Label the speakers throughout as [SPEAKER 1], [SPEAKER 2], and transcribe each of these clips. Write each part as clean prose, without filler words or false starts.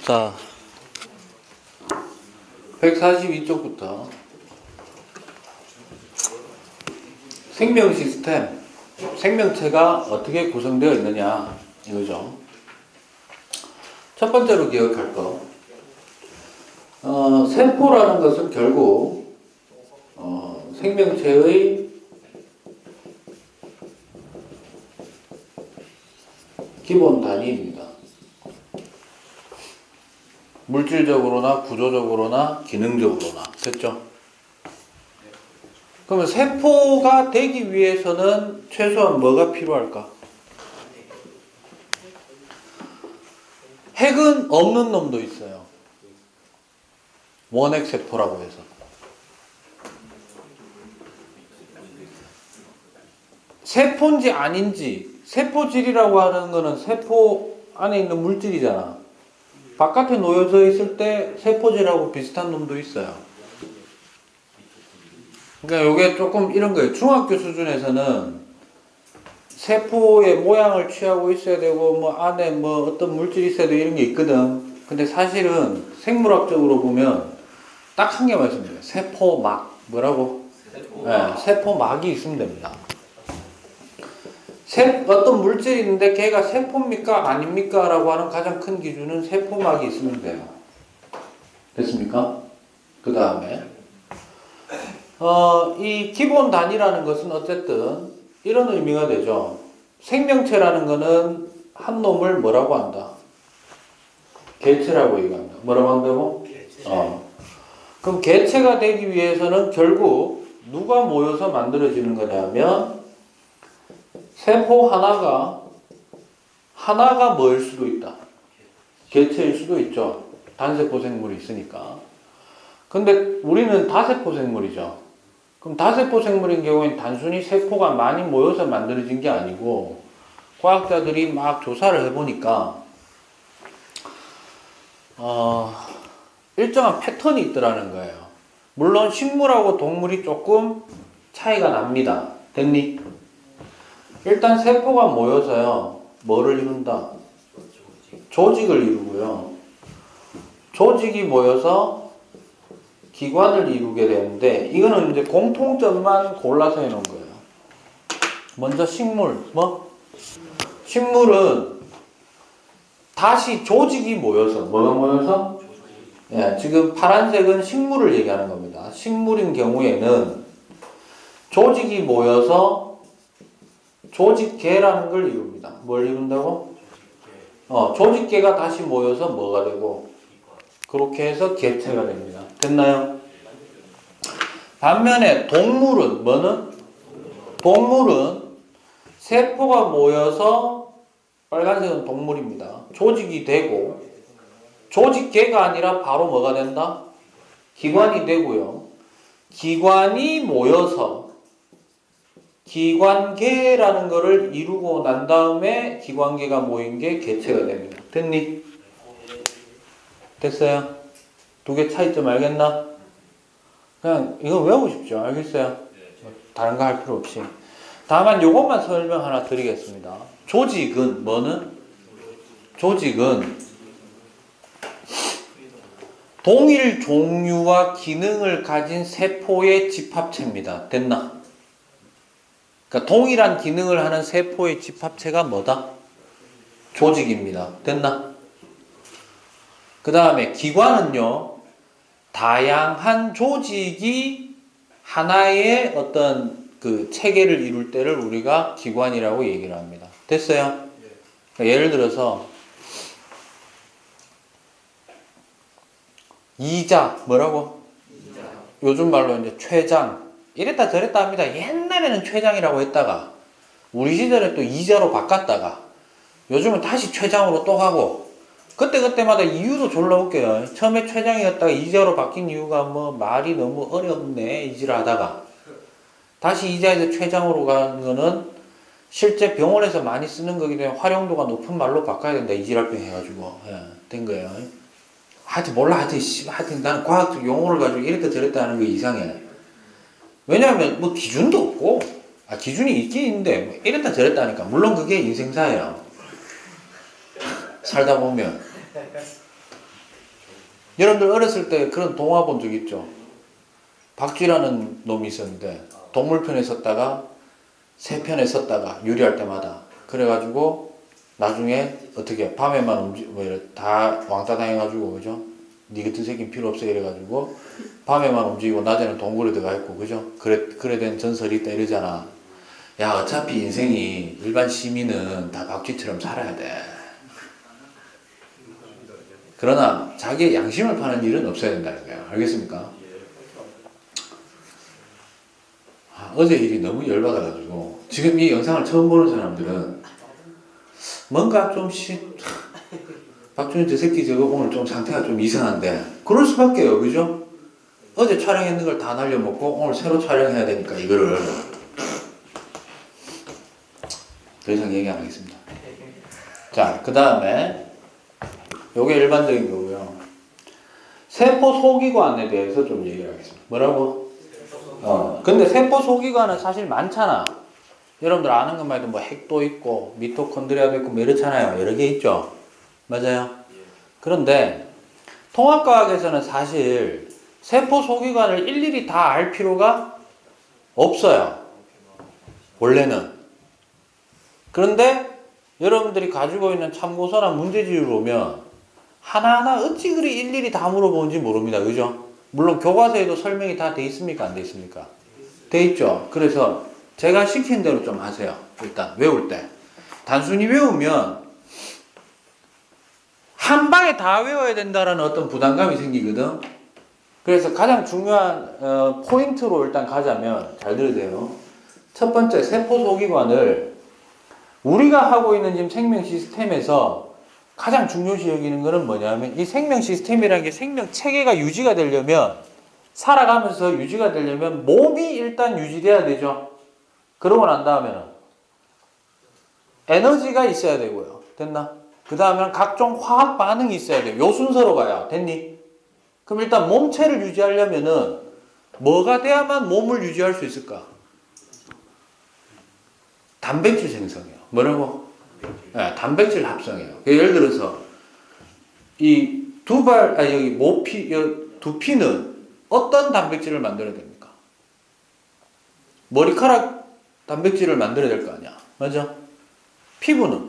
[SPEAKER 1] 자, 142쪽부터 생명 시스템, 생명체가 어떻게 구성되어 있느냐 이거죠. 첫 번째로 기억할 거, 세포라는 것은 결국 생명체의 기본 단위입니다. 물질적으로나 구조적으로나 기능적으로나. 됐죠? 그러면 세포가 되기 위해서는 최소한 뭐가 필요할까? 핵은 없는 놈도 있어요. 원핵 세포라고 해서. 세포인지 아닌지, 세포질이라고 하는 거는 세포 안에 있는 물질이잖아. 바깥에 놓여져 있을 때 세포질하고 비슷한 놈도 있어요. 그러니까 이게 조금 이런 거예요. 중학교 수준에서는 세포의 모양을 취하고 있어야 되고 뭐 안에 뭐 어떤 물질이 있어야 되고 이런 게 있거든. 근데 사실은 생물학적으로 보면 딱 한 개만 있으면 돼요. 세포막. 뭐라고? 네, 세포막이 있으면 됩니다. 어떤 물질이 있는데 걔가 세포입니까? 아닙니까? 라고 하는 가장 큰 기준은 세포막이 있으면 돼요. 됐습니까? 그 다음에 이 기본 단위라는 것은 어쨌든 이런 의미가 되죠. 생명체라는 것은 한 놈을 뭐라고 한다? 개체라고 얘기한다. 뭐라고 한다고? 그럼 개체가 되기 위해서는 결국 누가 모여서 만들어지는 거냐면 세포 하나가 뭐일 수도 있다. 개체일 수도 있죠. 단세포 생물이 있으니까. 근데 우리는 다세포 생물이죠. 그럼 다세포 생물인 경우에는 단순히 세포가 많이 모여서 만들어진 게 아니고 과학자들이 막 조사를 해보니까 일정한 패턴이 있더라는 거예요. 물론 식물하고 동물이 조금 차이가 납니다. 됐니? 일단 세포가 모여서요. 뭐를 이룬다? 조직을 이루고요. 조직이 모여서 기관을 이루게 되는데 이거는 이제 공통점만 골라서 해놓은 거예요. 먼저 식물. 식물은 다시 조직이 모여서 뭐가 모여서? 예, 지금 파란색은 식물을 얘기하는 겁니다. 식물인 경우에는 조직이 모여서 조직계라는 걸 이룹니다. 뭘 이룬다고? 조직계가 다시 모여서 뭐가 되고 그렇게 해서 개체가 됩니다. 됐나요? 반면에 동물은 뭐는? 동물은 세포가 모여서 빨간색은 동물입니다. 조직이 되고 조직계가 아니라 바로 뭐가 된다? 기관이 되고요. 기관이 모여서 기관계라는 거를 이루고 난 다음에 기관계가 모인 게 개체가 됩니다. 됐니? 됐어요? 두 개 차이점 알겠나? 그냥 이거 외우십시오. 알겠어요? 다른 거 할 필요 없이. 다만 요것만 설명 하나 드리겠습니다. 조직은 뭐는? 조직은 동일 종류와 기능을 가진 세포의 집합체입니다. 됐나? 그러니까 동일한 기능을 하는 세포의 집합체가 뭐다? 조직입니다. 됐나? 그 다음에 기관은요. 다양한 조직이 하나의 어떤 그 체계를 이룰 때를 우리가 기관이라고 얘기를 합니다. 됐어요? 그러니까 예를 들어서 이자 뭐라고? 요즘 말로 이제 췌장 이랬다 저랬다 합니다. 옛날에는 췌장이라고 했다가 우리 시절에 또 이자로 바꿨다가 요즘은 다시 췌장으로 또 가고 그때마다 이유도 졸라 웃겨요. 처음에 췌장이었다가 이자로 바뀐 이유가 뭐 말이 너무 어렵네 이지를 하다가 다시 이자에서 췌장으로 가는 거는 실제 병원에서 많이 쓰는 거기 때문에 활용도가 높은 말로 바꿔야 된다. 이지랄병 해가지고 된 거예요. 하여튼 몰라 하여튼 나는 과학적 용어를 가지고 이랬다 저랬다 하는 게 이상해. 왜냐하면 뭐 기준도 없고 기준이 있긴 있는데 뭐 이랬다 저랬다 하니까 물론 그게 인생사예요. 살다 보면 여러분들 어렸을 때 그런 동화 본 적 있죠? 박쥐라는 놈이 있었는데 동물편에 섰다가 새편에 섰다가 유리할 때마다 그래가지고 나중에 어떻게 밤에만 다 왕따 당해가지고 그죠? 니 같은 새끼는 필요 없어 이래가지고 밤에만 움직이고 낮에는 동굴에 들어가 있고 그죠? 그래 된 전설이 있다 이러잖아. 야 어차피 인생이 일반 시민은 다 박쥐처럼 살아야 돼. 그러나 자기의 양심을 파는 일은 없어야 된다는 거야. 알겠습니까? 어제 일이 너무 열받아가지고 지금 이 영상을 처음 보는 사람들은 뭔가 좀 박준희 저 새끼 저거 오늘 좀 상태가 좀 이상한데 그럴 수밖에요. 그죠? 어제 촬영했는 걸 다 날려먹고 오늘 새로 촬영해야 되니까 이거를 더 이상 얘기 안 하겠습니다. 자, 그 다음에 요게 일반적인 거고요. 세포 소기관에 대해서 좀 얘기를 하겠습니다. 뭐라고? 근데 세포 소기관은 사실 많잖아. 여러분들 아는 것만 해도 뭐 핵도 있고 미토콘드리아도 있고 뭐 이렇잖아요. 여러 개 있죠. 맞아요. 그런데 통합과학에서는 사실 세포 소기관을 일일이 다 알 필요가 없어요. 원래는. 그런데 여러분들이 가지고 있는 참고서나 문제집을 보면 하나하나 어찌 그리 일일이 다 물어보는지 모릅니다. 그죠? 물론 교과서에도 설명이 다 돼 있습니까? 안 돼 있습니까? 돼 있죠. 그래서 제가 시킨 대로 좀 하세요. 일단 외울 때. 단순히 외우면 한 방에 다 외워야 된다는 어떤 부담감이 생기거든. 그래서 가장 중요한 포인트로 일단 가자면 잘 들으세요. 첫 번째 세포 소기관을 우리가 하고 있는 지금 생명 시스템에서 가장 중요시 여기는 것은 뭐냐면 이 생명 시스템이라는 게 생명 체계가 유지가 되려면 살아가면서 유지가 되려면 몸이 일단 유지돼야 되죠. 그러고 난 다음에는 에너지가 있어야 되고요. 됐나? 그 다음에는 각종 화학 반응이 있어야 돼요. 요 순서로 가야 됐니? 그럼 일단 몸체를 유지하려면은 뭐가 돼야만 몸을 유지할 수 있을까? 단백질 생성이요. 뭐라고? 네, 단백질 합성이에요. 예를 들어서 이 두피는 어떤 단백질을 만들어야 됩니까? 머리카락 단백질을 만들어야 될 거 아니야. 맞아? 피부는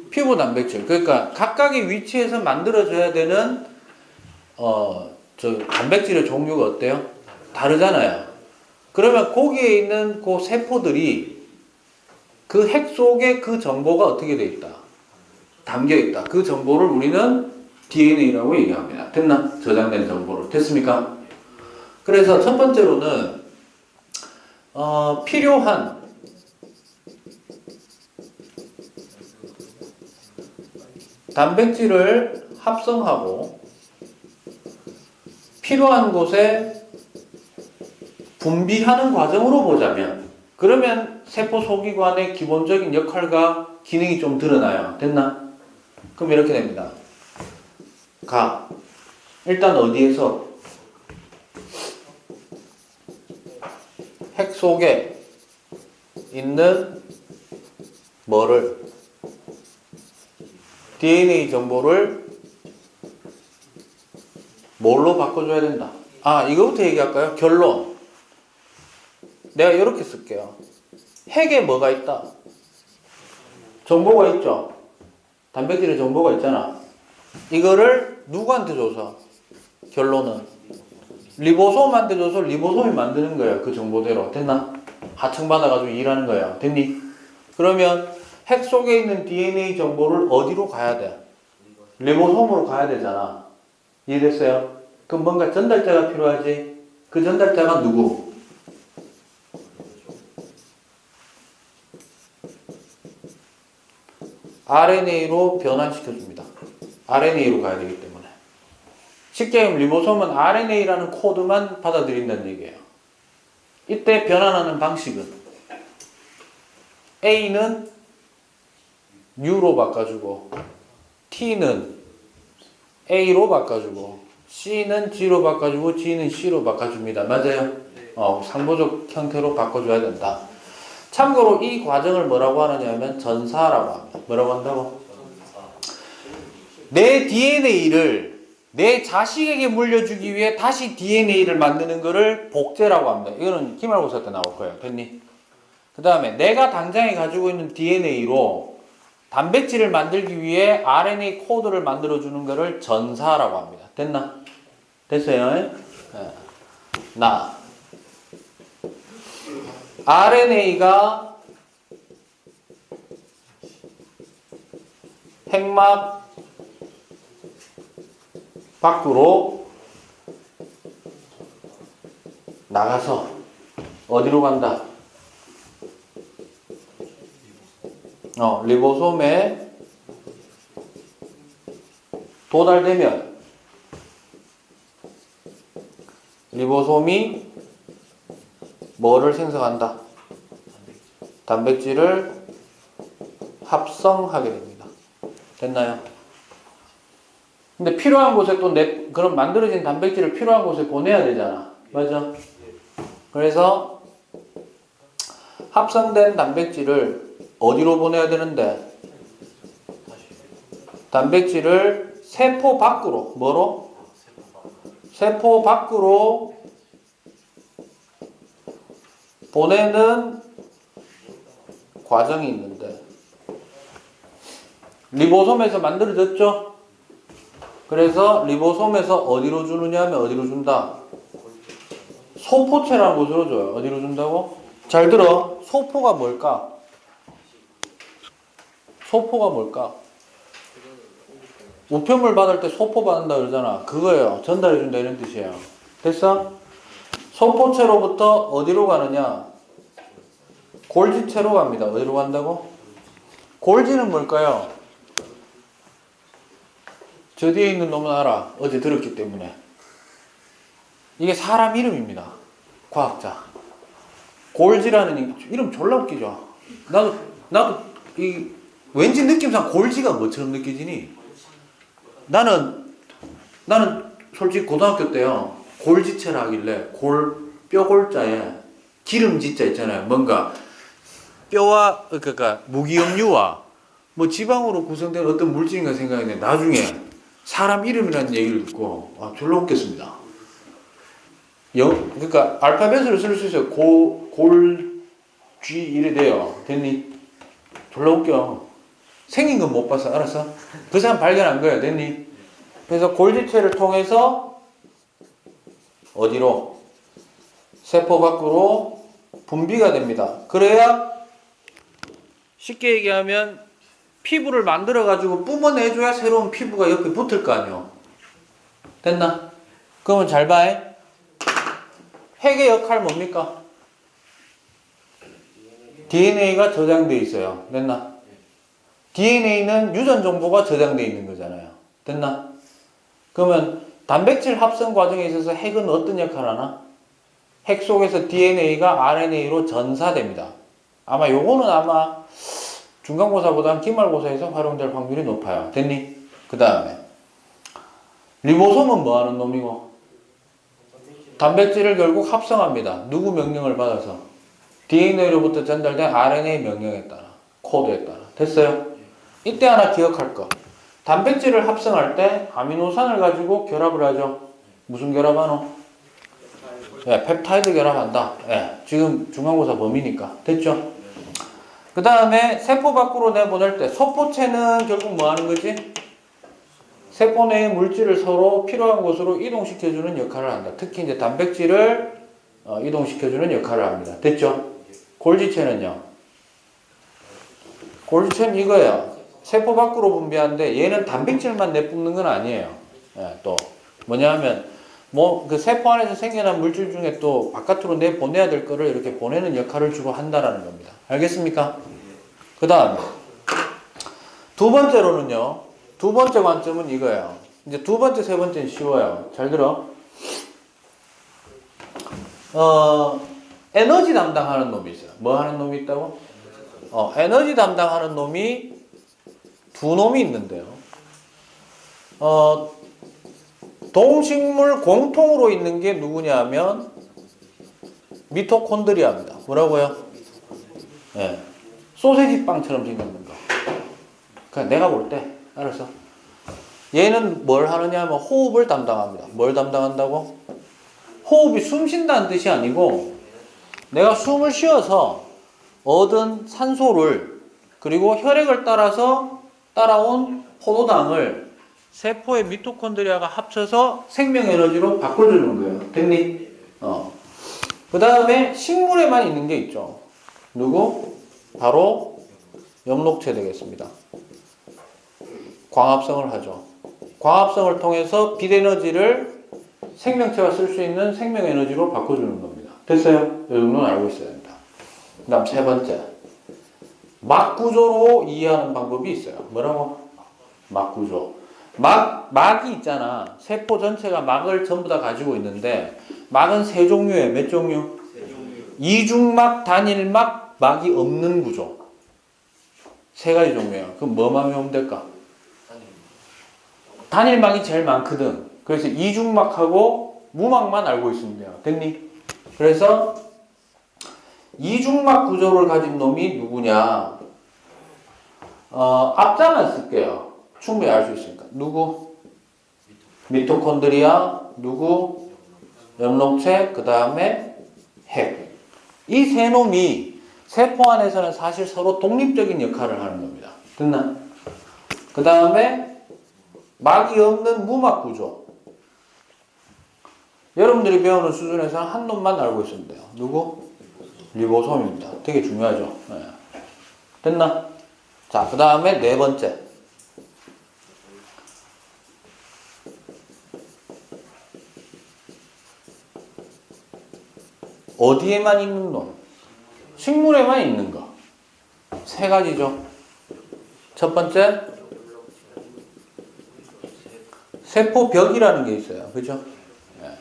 [SPEAKER 1] 피부 단백질. 그러니까 각각의 위치에서 만들어져야 되는 단백질의 종류가 어때요? 다르잖아요. 그러면 거기에 있는 그 세포들이 그 핵 속에 그 정보가 어떻게 돼 있다? 담겨 있다. 그 정보를 우리는 DNA라고 얘기합니다. 됐나? 저장된 정보를. 됐습니까? 그래서 첫 번째로는 필요한 단백질을 합성하고 필요한 곳에 분비하는 과정으로 보자면 그러면 세포 소기관의 기본적인 역할과 기능이 좀 드러나요. 됐나? 그럼 이렇게 됩니다. 일단 어디에서? 핵 속에 있는 뭐를? DNA 정보를 뭘로 바꿔줘야 된다. 이거부터 얘기할까요? 결론. 내가 이렇게 쓸게요. 핵에 뭐가 있다? 정보가 있죠? 단백질의 정보가 있잖아. 이거를 누구한테 줘서? 결론은 리보솜한테 줘서 리보솜이 만드는 거예요. 그 정보대로. 됐나? 하청받아가지고 일하는 거예요. 됐니? 그러면 핵 속에 있는 DNA 정보를 어디로 가야 돼? 리보솜으로 가야 되잖아. 이해됐어요? 그럼 뭔가 전달자가 필요하지? 그 전달자가 누구? RNA로 변환시켜줍니다. RNA로 가야 되기 때문에. 쉽게 얘기하면 리보솜은 RNA라는 코드만 받아들인다는 얘기예요. 이때 변환하는 방식은 A는 U로 바꿔주고 T는 A로 바꿔주고 C는 G로 바꿔주고 G는 C로 바꿔줍니다. 맞아요? 상보적 형태로 바꿔줘야 된다. 참고로 이 과정을 뭐라고 하느냐 하면 전사라고 합니다. 뭐라고 한다고? 내 DNA를 내 자식에게 물려주기 위해 다시 DNA를 만드는 거를 복제라고 합니다. 이거는 기말고사 때 나올 거예요. 됐니? 그 다음에 내가 당장에 가지고 있는 DNA로 단백질을 만들기 위해 RNA 코드를 만들어주는 거를 전사라고 합니다. 됐나? 됐어요? 네. 나 RNA가 핵막 밖으로 나가서 어디로 간다? 리보솜에 도달되면 리보솜이 뭐를 생성한다? 단백질을 합성하게 됩니다. 됐나요? 근데 필요한 곳에 또 그런 만들어진 단백질을 필요한 곳에 보내야 되잖아. 맞아? 그래서 합성된 단백질을 어디로 보내야 되는데? 단백질을 세포 밖으로, 뭐로? 세포 밖으로 보내는 과정이 있는데, 리보솜에서 만들어졌죠? 그래서 리보솜에서 어디로 주느냐 하면 어디로 준다? 소포체라는 곳으로 줘요. 어디로 준다고? 잘 들어. 소포가 뭘까? 소포가 뭘까? 우편물 받을 때 소포 받는다 그러잖아. 그거예요. 전달해준다 이런 뜻이에요. 됐어? 소포체로부터 어디로 가느냐? 골지체로 갑니다. 어디로 간다고? 골지는 뭘까요? 저 뒤에 있는 놈은 알아. 어제 들었기 때문에. 이게 사람 이름입니다. 과학자. 골지라는 이름 졸라 웃기죠? 나도 왠지 느낌상 골지가 뭐처럼 느껴지니? 나는 솔직히 고등학교 때요. 골지체라 하길래 뼈골자에 기름지자 있잖아요. 뭔가 뼈와 그러니까 무기염류와 뭐 지방으로 구성된 어떤 물질인가 생각했는데 나중에 사람 이름이라는 얘기를 듣고 졸라 웃겼습니다. 그러니까 알파벳으로 쓸 수 있어요. 골쥐 이래 돼요. 됐니? 졸라 웃겨. 생긴 건 못 봤어. 알았어? 그 사람 발견한 거야. 됐니? 그래서 골지체를 통해서 어디로? 세포 밖으로 분비가 됩니다. 그래야 쉽게 얘기하면 피부를 만들어 가지고 뿜어내줘야 새로운 피부가 옆에 붙을 거 아니에요. 됐나? 그러면 잘 봐. 핵의 역할 뭡니까? DNA가 저장되어 있어요. 됐나? DNA는 유전 정보가 저장되어 있는 거잖아요. 됐나? 그러면 단백질 합성 과정에 있어서 핵은 어떤 역할을 하나? 핵 속에서 DNA가 RNA로 전사됩니다. 요거는 아마 중간고사보다는 기말고사에서 활용될 확률이 높아요. 됐니? 그 다음에 리보솜은 뭐 하는 놈이고? 단백질을 결국 합성합니다. 누구 명령을 받아서? DNA로부터 전달된 RNA 명령에 따라, 코드에 따라. 됐어요? 이때 하나 기억할 거. 단백질을 합성할 때 아미노산을 가지고 결합을 하죠. 무슨 결합하노? 펩타이드 결합한다. 지금 중간고사 범위니까. 됐죠? 그 다음에 세포 밖으로 내보낼 때 소포체는 결국 뭐 하는 거지? 세포 내의 물질을 서로 필요한 곳으로 이동시켜주는 역할을 한다. 특히 이제 단백질을 이동시켜주는 역할을 합니다. 됐죠? 골지체는요? 골지체는 이거예요. 세포 밖으로 분비하는데 얘는 단백질만 내뿜는 건 아니에요. 또 뭐냐 하면 그 세포 안에서 생겨난 물질 중에 또 바깥으로 내보내야 될 거를 이렇게 보내는 역할을 주로 한다라는 겁니다. 알겠습니까? 그 다음 두 번째로는요. 두 번째 관점은 이거예요. 이제 두 번째, 세 번째는 쉬워요. 잘 들어. 에너지 담당하는 놈이 있어요. 뭐 하는 놈이 있다고? 에너지 담당하는 놈이 두 놈이 있는데요. 동식물 공통으로 있는 게 누구냐 하면 미토콘드리아입니다. 뭐라고요? 소세지 빵처럼 생겼는 거. 그냥 내가 볼 때, 알았어? 얘는 뭘 하느냐 하면 호흡을 담당합니다. 뭘 담당한다고? 호흡이 숨 쉰다는 뜻이 아니고 내가 숨을 쉬어서 얻은 산소를 그리고 혈액을 따라서 따라온 포도당을 세포의 미토콘드리아가 합쳐서 생명에너지로 바꿔주는 거예요. 됐니? 그 다음에 식물에만 있는 게 있죠. 누구? 바로 엽록체 되겠습니다. 광합성을 하죠. 광합성을 통해서 빛에너지를 생명체가 쓸 수 있는 생명에너지로 바꿔주는 겁니다. 됐어요? 이 정도는 알고 있어야 됩니다. 그 다음 세 번째. 막구조로 이해하는 방법이 있어요. 뭐라고? 막구조. 막이 있잖아. 세포 전체가 막을 전부 다 가지고 있는데 막은 세 종류에 몇 종류? 이중막, 단일막, 막이 없는 구조. 세 가지 종류예요. 그럼 뭐만 외우면 될까? 단일막이 제일 많거든. 그래서 이중막하고 무막만 알고 있으면 돼요. 됐니? 그래서 이중막 구조를 가진 놈이 누구냐? 앞자만 쓸게요. 충분히 알 수 있으니까. 누구? 미토콘드리아, 누구? 엽록체, 그 다음에 핵. 이 세 놈이 세포 안에서는 사실 서로 독립적인 역할을 하는 겁니다. 됐나? 그 다음에 막이 없는 무막 구조. 여러분들이 배우는 수준에서는 한 놈만 알고 있으면 돼요. 누구? 리보솜입니다. 되게 중요하죠. 네. 됐나? 자, 그 다음에 네 번째. 어디에만 있는 놈? 식물에만 있는 거. 세 가지죠. 첫 번째, 세포벽이라는 게 있어요. 그죠? 네.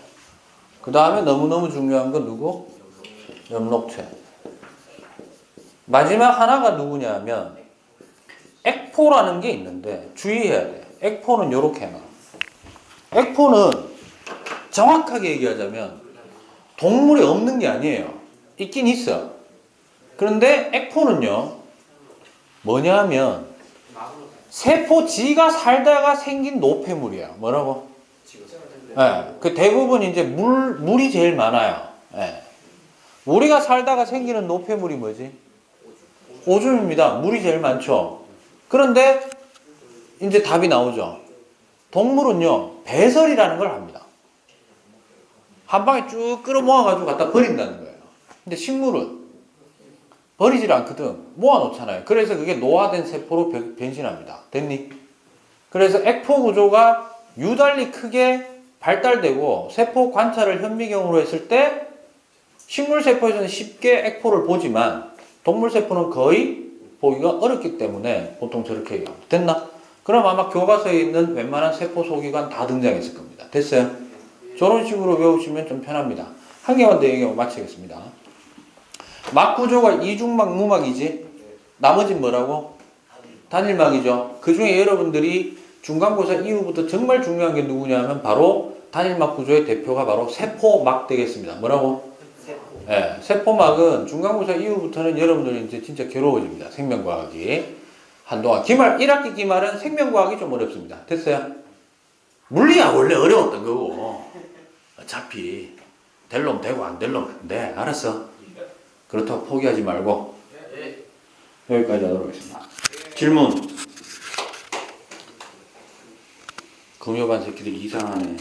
[SPEAKER 1] 그 다음에 너무너무 중요한 건 누구? 엽록체. 마지막 하나가 누구냐면 액포라는 게 있는데 주의해야 돼. 액포는 요렇게 해놔. 액포는 정확하게 얘기하자면 동물이 없는 게 아니에요. 있긴 있어. 그런데 액포는요, 뭐냐면 세포지가 살다가 생긴 노폐물이야. 뭐라고? 네, 그 대부분 이제 물이 제일 많아요. 네. 우리가 살다가 생기는 노폐물이 뭐지? 오줌입니다. 물이 제일 많죠. 그런데 이제 답이 나오죠. 동물은요, 배설이라는 걸 합니다. 한 방에 쭉 끌어모아가지고 갖다 버린다는 거예요. 근데 식물은 버리질 않거든. 모아놓잖아요. 그래서 그게 노화된 세포로 변신합니다. 됐니? 그래서 액포 구조가 유달리 크게 발달되고 세포 관찰을 현미경으로 했을 때 식물 세포에서는 쉽게 액포를 보지만 동물 세포는 거의 보기가 어렵기 때문에 보통 저렇게 얘기합니다. 됐나? 그럼 아마 교과서에 있는 웬만한 세포 소기관 다 등장했을 겁니다. 됐어요? 저런 식으로 외우시면 좀 편합니다. 한 개만 더 얘기하고 마치겠습니다. 막 구조가 이중막, 무막이지. 나머지는 뭐라고? 단일막이죠. 그 중에 여러분들이 중간고사 이후부터 정말 중요한 게 누구냐면 바로 단일막 구조의 대표가 바로 세포막 되겠습니다. 뭐라고? 네, 세포막은 중간고사 이후부터는 여러분들이 이제 진짜 괴로워집니다. 생명과학이. 한동안. 1학기 기말은 생명과학이 좀 어렵습니다. 됐어요? 물리야 원래 어려웠던 거고. 어차피 될 놈 되고 안 될 놈 네, 알았어. 그렇다고 포기하지 말고 여기까지 하도록 하겠습니다. 질문. 금요반 새끼들이 이상하네.